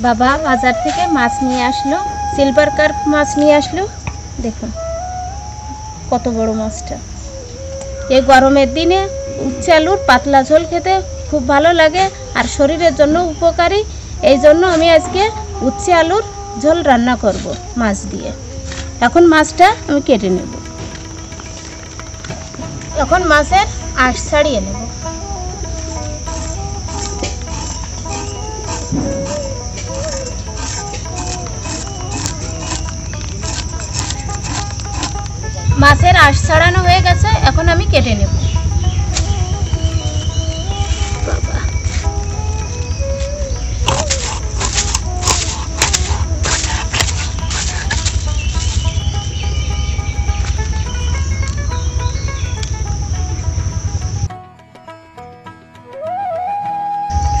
বাবা বাজার থেকে মাছ নিয়ে আসলো, সিলভার কার্প মাছ নিয়ে আসলো। দেখুন কত বড় মাছটা। এই গরমের দিনে উচ্ছে আলুর পাতলা ঝোল খেতে খুব ভালো লাগে আর শরীরের জন্য উপকারী। এই জন্য আমি আজকে উচ্ছে আলুর ঝোল রান্না করব মাছ দিয়ে। এখন মাছটা আমি কেটে নেব। এখন মাছের আঁশ ছাড়িয়ে নেব। মাছের আঁশ ছাড়ানো হয়ে গেছে, এখন আমি কেটে নেব।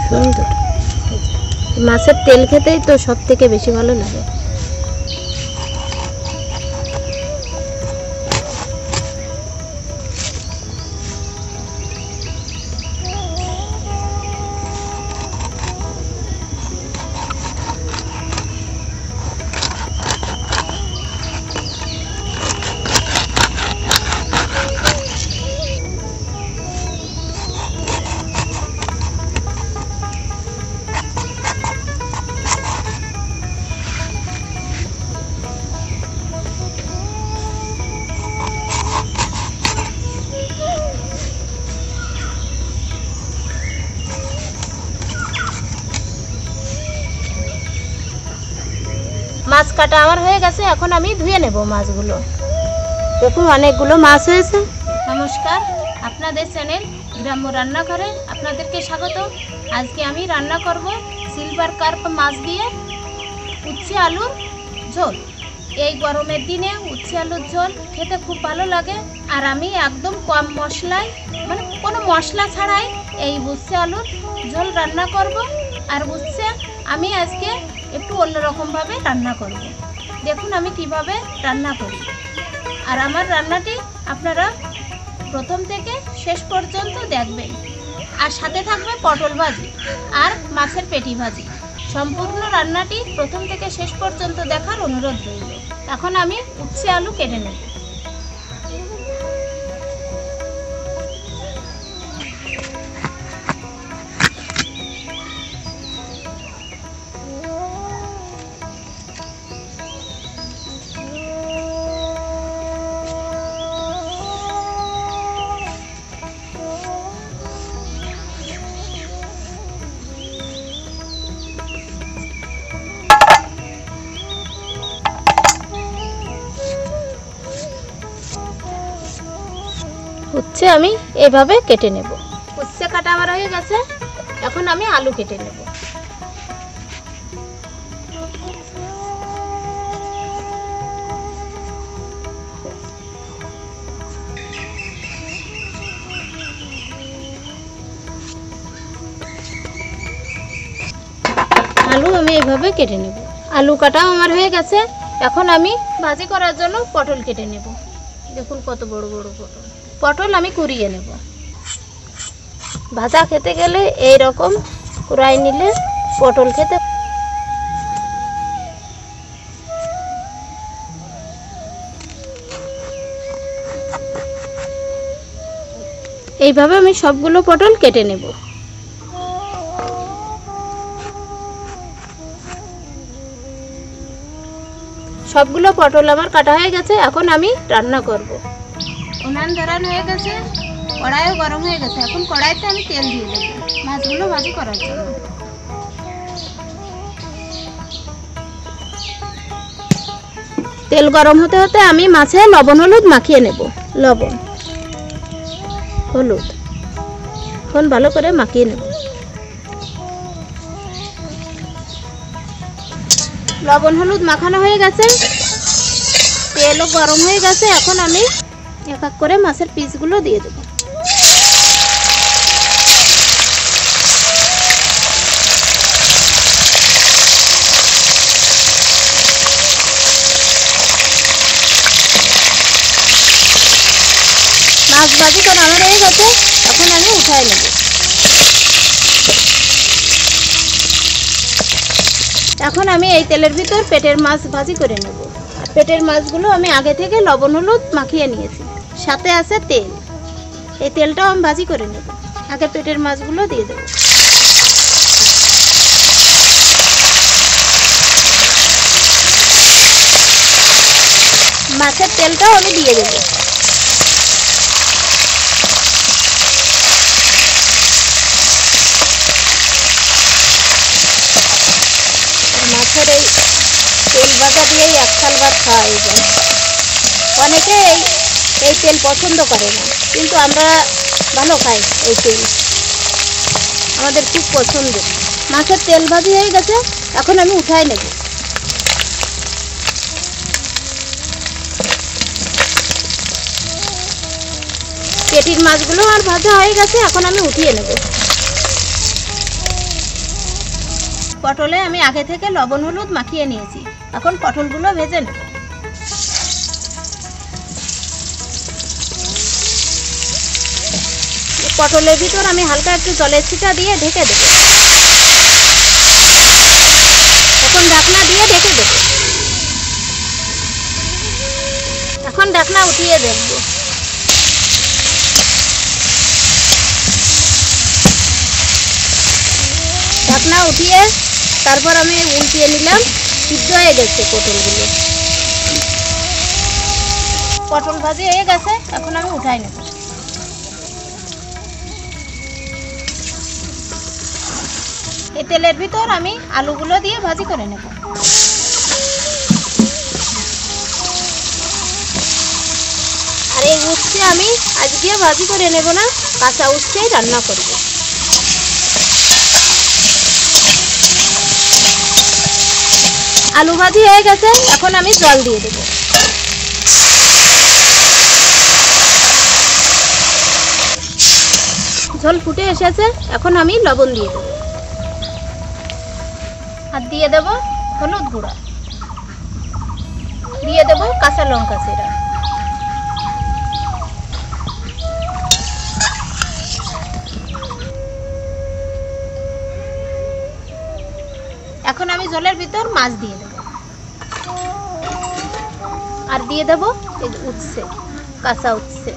সুন্দর মাছের তেল খেতেই তো সব থেকে বেশি ভালো লাগে। মাছ কাটা আমার হয়ে গেছে, এখন আমি ধুয়ে নেব মাছগুলো। দেখুন অনেকগুলো মাছ হয়েছে। নমস্কার, আপনাদের চ্যানেল গ্রাম্য রান্নাঘরে আপনাদেরকে স্বাগত। আজকে আমি রান্না করব সিলভার কার্প মাছ দিয়ে উচ্ছে আলুর ঝোল। এই গরমের দিনে উচ্ছে আলুর ঝোল খেতে খুব ভালো লাগে। আর আমি একদম কম মশলায়, মানে কোনো মশলা ছাড়াই এই উচ্ছে আলুর ঝোল রান্না করব। আর উচ্ছে আমি আজকে একটু অন্যরকমভাবে রান্না করব। দেখুন আমি কিভাবে রান্না করি। আর আমার রান্নাটি আপনারা প্রথম থেকে শেষ পর্যন্ত দেখবেন। আর সাথে থাকবে পটল ভাজি আর মাছের পেটি ভাজি। সম্পূর্ণ রান্নাটি প্রথম থেকে শেষ পর্যন্ত দেখার অনুরোধ রইল। এখন আমি উচ্ছে আলু কেটে নেব। উচ্ছে আমি এভাবে কেটে নেব। উচ্ছে কাটা আমার হয়ে গেছে, এখন আমি আলু কেটে নেব। আলু আমি এভাবে কেটে নেব। আলু কাটাও আমার হয়ে গেছে, এখন আমি ভাজি করার জন্য পটল কেটে নেব। দেখুন কত বড় বড় পটল। পটল আমি কুড়িয়ে নেব। ভাজা খেতে গেলে এই রকম কুড়াই নিলে পটল খেতে। এইভাবে আমি সবগুলো পটল কেটে নেব। সবগুলো পটল আমার কাটা হয়ে গেছে, এখন আমি রান্না করব। উনান ধরানো হয়ে গেছে, কড়াইও গরম হয়ে গেছে। এখন কড়াইতে আমি তেল দিয়ে দেব মাছগুলো ভাজি করার জন্য। তেল গরম হতে হতে আমি মাছে লবণ হলুদ মাখিয়ে নেব। লবণ হলুদ এখন ভালো করে মাখিয়ে নেব। লবণ হলুদ মাখানো হয়ে গেছে, তেলও গরম হয়ে গেছে। এখন আমি এক এক করে মাছের পিসগুলো দিয়ে দেব। মাছ ভাজি করা আমার হয়ে গেছে, এখন আমি উঠাই নেব। এখন আমি এই তেলের ভিতর পেটের মাছ ভাজি করে নেব। আর পেটের মাছগুলো আমি আগে থেকে লবণ হলুদ মাখিয়ে নিয়েছি, সাথে আছে তেল। এই তেলটাও আমি ভাজি করে নেব। আগে পেটের মাছগুলো দিয়ে দেব। মাছের তেলটাও আমি দিয়ে দেব। মাছের এই তেল ভাজা দিয়েই এক থাল ভাত খাওয়া হয়ে যায়। অনেকে এই তেল পছন্দ করে না, কিন্তু আমরা ভালো খাই। এই তেল আমাদের খুব পছন্দ। মাছের তেল ভাজি হয়ে গেছে, এখন আমি উঠাই নেব। পেটির মাছগুলো আর ভাজা হয়ে গেছে, এখন আমি উঠিয়ে নেব। পটলে আমি আগে থেকে লবণ হলুদ মাখিয়ে নিয়েছি, এখন পটলগুলো ভেজে নেব। পটলের ভিতর আমি হালকা একটু জলের ছিটা দিয়ে ঢেকে দেব। এখন ঢাকনা দিয়ে ঢেকে দেব। এখন ঢাকনা উঠিয়ে দেখব। ঢাকনা উঠিয়ে তারপর আমি উল্টিয়ে নিলাম। সিদ্ধ হয়ে গেছে পটলগুলো। পটল ভাজি হয়ে গেছে, এখন আমি উঠাই নেব। এই তেলের ভিতর আমি আলুগুলো দিয়ে ভাজি করে নেব। আর এই উচ্ছে আমি আজকে ভাজি করে নেব না, কাঁচা উচ্ছেই রান্না করব। আলু ভাজি হয়ে গেছে, এখন আমি জল দিয়ে দেব। ঝোল ফুটে এসেছে, এখন আমি লবণ দিয়ে দেব। আর দিয়ে দেব হলুদ গুঁড়া, দিয়ে দেব কাঁচা লঙ্কা চেরা। এখন আমি জলের ভিতর মাছ দিয়ে দেব। আর দিয়ে দেব এই উচ্ছে, কাঁচা উচ্ছে।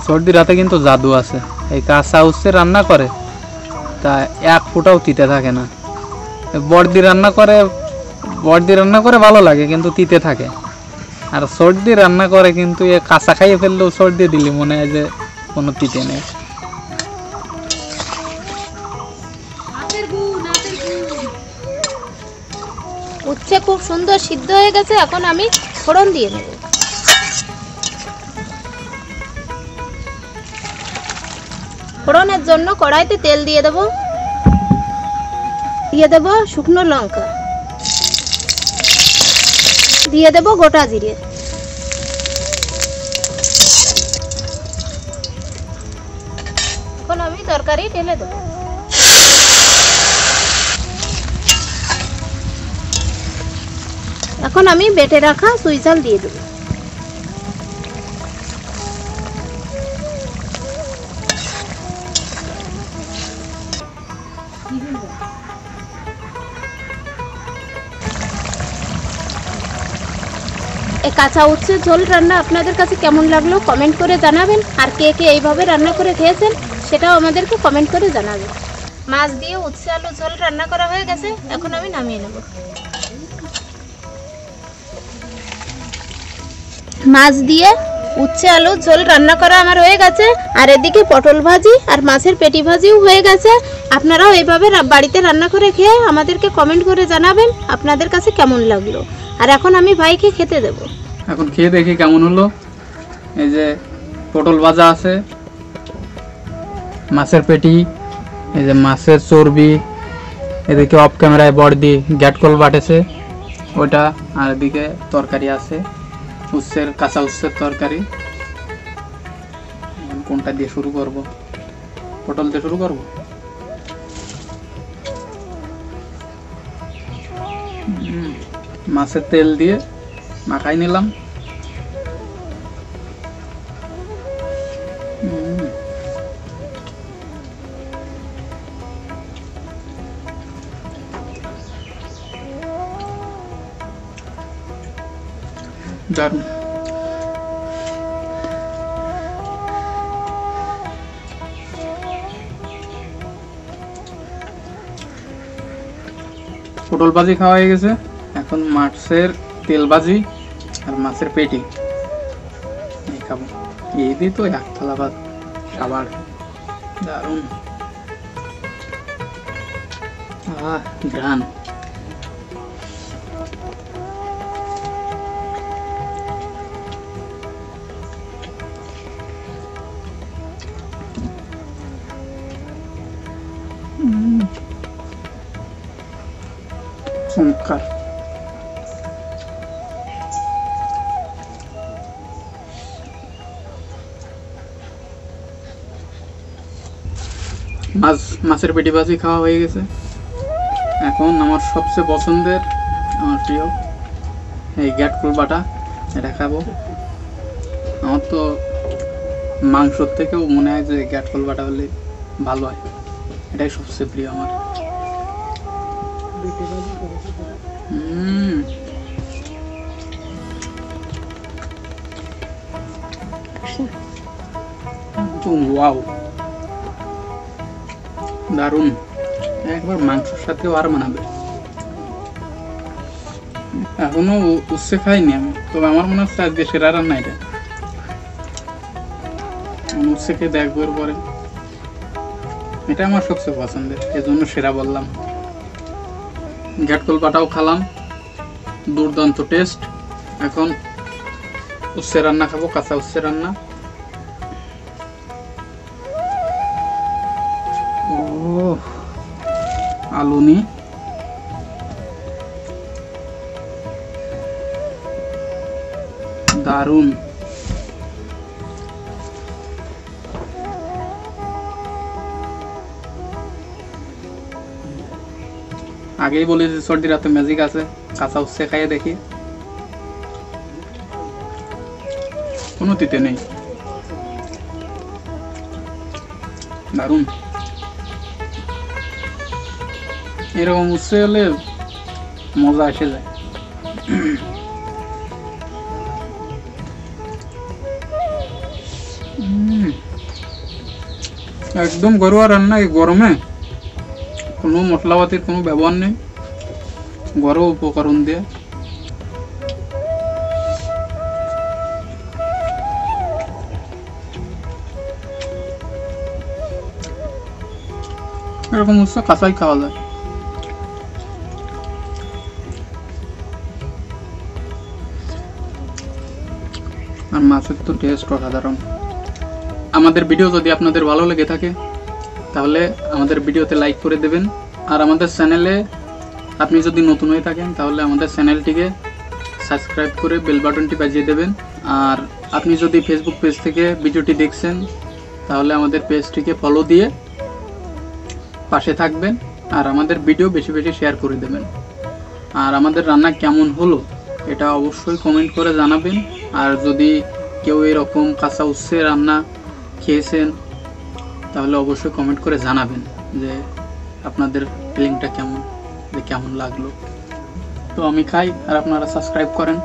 সর্দি রাতে কিন্তু জাদু আছে। এই কাঁচা উচ্ছে রান্না করে তা এক ফোঁটাও তিতে থাকে না। বড়দি রান্না করে ভালো লাগে, কিন্তু তিতে থাকে। আর সর্দি রান্না করে কিন্তু এ কাঁচা খাইয়ে ফেললেও সর্দি দিলি মনে হয় যে কোনো তিতে নেই। উচ্ছে খুব সুন্দর সিদ্ধ হয়ে গেছে, এখন আমি ফোড়ন দিয়ে নেব। ফোড়নের জন্য কড়াইতে তেল দিয়ে দেব। দিয়ে দেব শুকনো লঙ্কা, দিয়ে দেব গোটা জিরে। এখন আমি তরকারি ঢেলে দেব। এখন আমি বেটে রাখা চুই ঝাল দিয়ে দেব। এই কাঁচা উচ্ছের ঝোল রান্না আপনাদের কাছে কেমন লাগলো কমেন্ট করে জানাবেন। আর কে কে এইভাবে রান্না করে খেয়েছেন সেটাও আমাদেরকে কমেন্ট করে জানাবেন। মাছ দিয়ে উচ্ছে আলু ঝোল রান্না করা হয়ে গেছে, এখন আমি নামিয়ে নেব। মাছ দিয়ে উচ্ছে আলু ঝোল রান্না করা আমার হয়ে গেছে। আর এদিকে পটল ভাজি আর মাছের পেটি ভাজিও হয়ে গেছে। আপনারাও এইভাবে বাড়িতে রান্না করে খেয়ে আমাদেরকে কমেন্ট করে জানাবেন আপনাদের কাছে কেমন লাগলো। আর এখন আমি ভাইকে খেতে দেব। এখন খেয়ে দেখি কেমন হলো। এই যে পটল ভাজা আছে, মাছের পেটি, এই যে মাছের চর্বি, এদিকে অফ ক্যামেরায় বড়দি গ্যাটকল বাটেছে ওটা, আর এদিকে তরকারি আছে উচ্ছের, কাঁচা উচ্ছের তরকারি। কোনটা দিয়ে শুরু করব? পটল দিয়ে শুরু করব। মাছের তেল দিয়ে মাখাই নিলাম। দারুণ। পটল ভাজি খাওয়া হয়ে গেছে, এখন মাছের তেল ভাজি আর মাছের পেটি খাবো। এই দিয়ে তো এক থালা ভাত খাবার দারুণ। ঘ্রাণ। চমৎকার। মাছের পেটি ভাজি খাওয়া হয়ে গেছে, এখন আমার সবচেয়ে পছন্দের, আমার প্রিয় এই গ্যাটকুল বাটা, এটা খাবো। আমার তো মাংসর থেকেও মনে হয় যে গ্যাটকুল বাটা হলে ভালো হয়, এটাই সবচেয়ে প্রিয় আমার। ওয়াও, দারুণ। একবার মাংসের সাথেও আর মানাবে। এখনো উচ্ছে খাইনি আমি, তবে আমার মনে হচ্ছে আজকে সেরা রান্না এটা। উচ্ছে খেয়ে দেখবো এর পরে। এটা আমার সবচেয়ে পছন্দের, এজন্য সেরা বললাম। গ্যাটকুল বাটাও খালাম, দুর্দান্ত টেস্ট। এখন উচ্ছে রান্না খাবো, কাঁচা উচ্ছে রান্না। আলুনি দারুণ। আগেই বলি যে সর্দি রাতে ম্যাজিক আছে, কাঁচা উচ্ছে খাইয়ে দেখি, কোনো তিতে নেই, দারুণ। এরকম উচ্ছে হলে মজা এসে যায়। একদম ঘরোয়া রান্না, এই গরমে কোনো মশলাপাতির কোনো ব্যবহার নেই, ঘরোয়া উপকরণ দিয়ে। এরকম উচ্ছে কাঁচাই খাওয়া যায়। আর মাছের তো টেস্ট অসাধারণ। আমাদের ভিডিও যদি আপনাদের ভালো লেগে থাকে তাহলে আমাদের ভিডিওতে লাইক করে দেবেন। আর আমাদের চ্যানেলে আপনি যদি নতুন হয়ে থাকেন তাহলে আমাদের চ্যানেলটিকে সাবস্ক্রাইব করে বেল বাটনটি বাজিয়ে দেবেন। আর আপনি যদি ফেসবুক পেজ থেকে ভিডিওটি দেখছেন তাহলে আমাদের পেজটিকে ফলো দিয়ে পাশে থাকবেন, আর আমাদের ভিডিও বেশি বেশি শেয়ার করে দেবেন। আর আমাদের রান্না কেমন হলো এটা অবশ্যই কমেন্ট করে জানাবেন। আর যদি কেউ এরকম কাঁচা উচ্ছে রান্না খেয়েছেন তাহলে অবশ্যই কমেন্ট করে জানাবেন যে আপনাদের ফিলিংটা কেমন, যে কেমন লাগলো। তো আমি খাই আর আপনারা সাবস্ক্রাইব করেন।